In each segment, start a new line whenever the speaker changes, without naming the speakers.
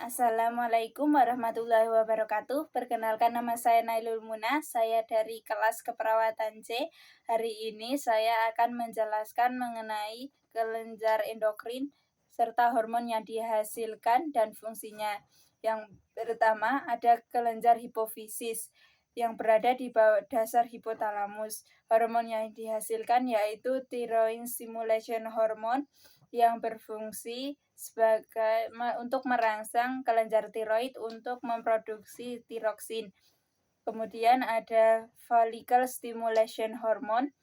Assalamualaikum warahmatullahi wabarakatuh. Perkenalkan, nama saya Nailul Muna. Saya dari kelas keperawatan C. Hari ini saya akan menjelaskan mengenai kelenjar endokrin serta hormon yang dihasilkan dan fungsinya. Yang pertama ada kelenjar hipofisis yang berada di bawah dasar hipotalamus. Hormon yang dihasilkan yaitu thyroid stimulation hormone yang berfungsi untuk merangsang kelenjar tiroid untuk memproduksi tiroksin. Kemudian ada follicle stimulation hormone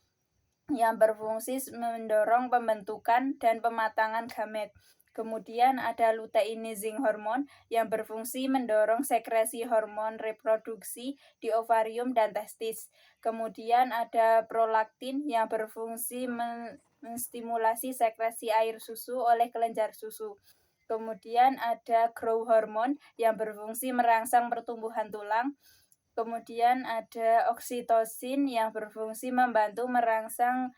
yang berfungsi mendorong pembentukan dan pematangan gamet. Kemudian ada luteinizing hormone yang berfungsi mendorong sekresi hormon reproduksi di ovarium dan testis. Kemudian ada prolaktin yang berfungsi menstimulasi sekresi air susu oleh kelenjar susu. Kemudian ada growth hormone yang berfungsi merangsang pertumbuhan tulang. Kemudian ada oksitosin yang berfungsi membantu merangsang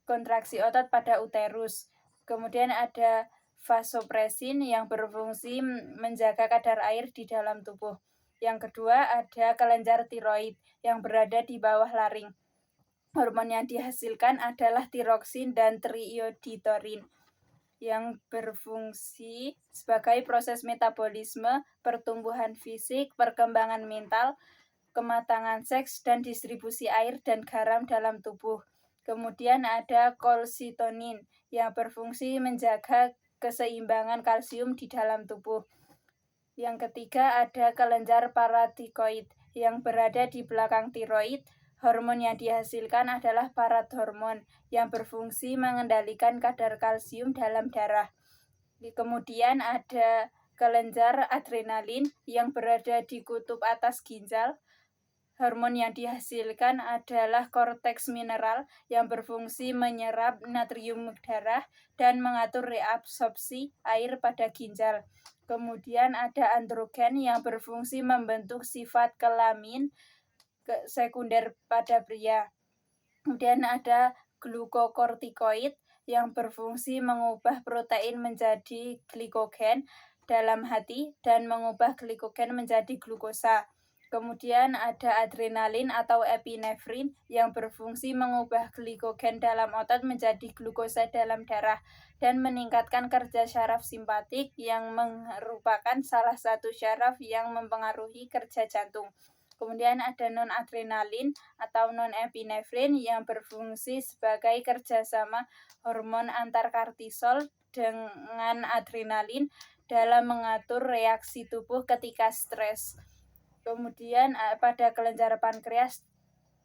kontraksi otot pada uterus. Kemudian ada vasopresin yang berfungsi menjaga kadar air di dalam tubuh. Yang kedua ada kelenjar tiroid yang berada di bawah laring. Hormon yang dihasilkan adalah tiroksin dan triioditorin yang berfungsi sebagai proses metabolisme, pertumbuhan fisik, perkembangan mental, kematangan seks, dan distribusi air dan garam dalam tubuh. Kemudian ada kolsitonin yang berfungsi menjaga keseimbangan kalsium di dalam tubuh. Yang ketiga ada kelenjar paratikoid yang berada di belakang tiroid. Hormon yang dihasilkan adalah parathormon yang berfungsi mengendalikan kadar kalsium dalam darah. Kemudian ada kelenjar adrenalin yang berada di kutub atas ginjal. Hormon yang dihasilkan adalah korteks mineral yang berfungsi menyerap natrium darah dan mengatur reabsorpsi air pada ginjal. Kemudian ada androgen yang berfungsi membentuk sifat kelamin sekunder pada pria. Kemudian ada glukokortikoid yang berfungsi mengubah protein menjadi glikogen dalam hati dan mengubah glikogen menjadi glukosa. Kemudian ada adrenalin atau epinefrin yang berfungsi mengubah glikogen dalam otot menjadi glukosa dalam darah dan meningkatkan kerja syaraf simpatik yang merupakan salah satu syaraf yang mempengaruhi kerja jantung. Kemudian ada non-adrenalin atau non-epinefrin yang berfungsi sebagai kerjasama hormon antar kortisol dengan adrenalin dalam mengatur reaksi tubuh ketika stres. Kemudian pada kelenjar pankreas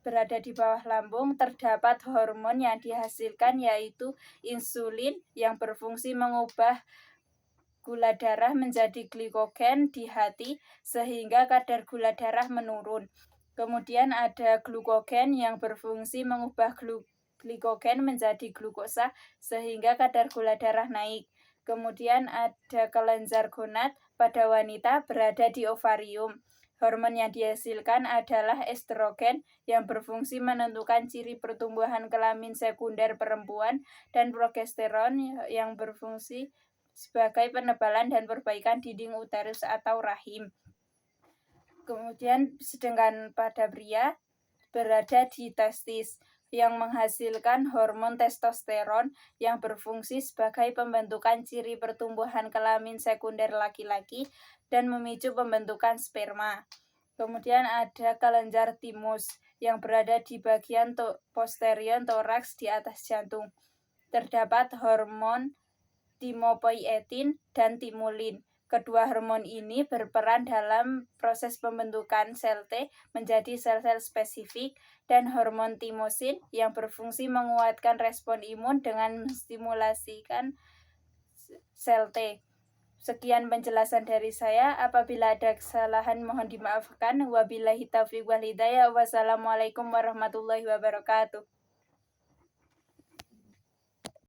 berada di bawah lambung terdapat hormon yang dihasilkan yaitu insulin yang berfungsi mengubah gula darah menjadi glikogen di hati sehingga kadar gula darah menurun. Kemudian ada glukogen yang berfungsi mengubah glikogen menjadi glukosa sehingga kadar gula darah naik. Kemudian ada kelenjar gonad pada wanita berada di ovarium. Hormon yang dihasilkan adalah estrogen yang berfungsi menentukan ciri pertumbuhan kelamin sekunder perempuan dan progesteron yang berfungsi sebagai penebalan dan perbaikan dinding uterus atau rahim. Kemudian sedangkan pada pria berada di testis yang menghasilkan hormon testosteron yang berfungsi sebagai pembentukan ciri pertumbuhan kelamin sekunder laki-laki dan memicu pembentukan sperma. Kemudian ada kelenjar timus yang berada di bagian posterior toraks di atas jantung. Terdapat hormon timopoietin dan timulin. Kedua hormon ini berperan dalam proses pembentukan sel T menjadi sel-sel spesifik dan hormon timosin yang berfungsi menguatkan respon imun dengan menstimulasikan sel T. Sekian penjelasan dari saya. Apabila ada kesalahan mohon dimaafkan. Wabillahi taufiq wal hidayah. Wassalamualaikum warahmatullahi wabarakatuh.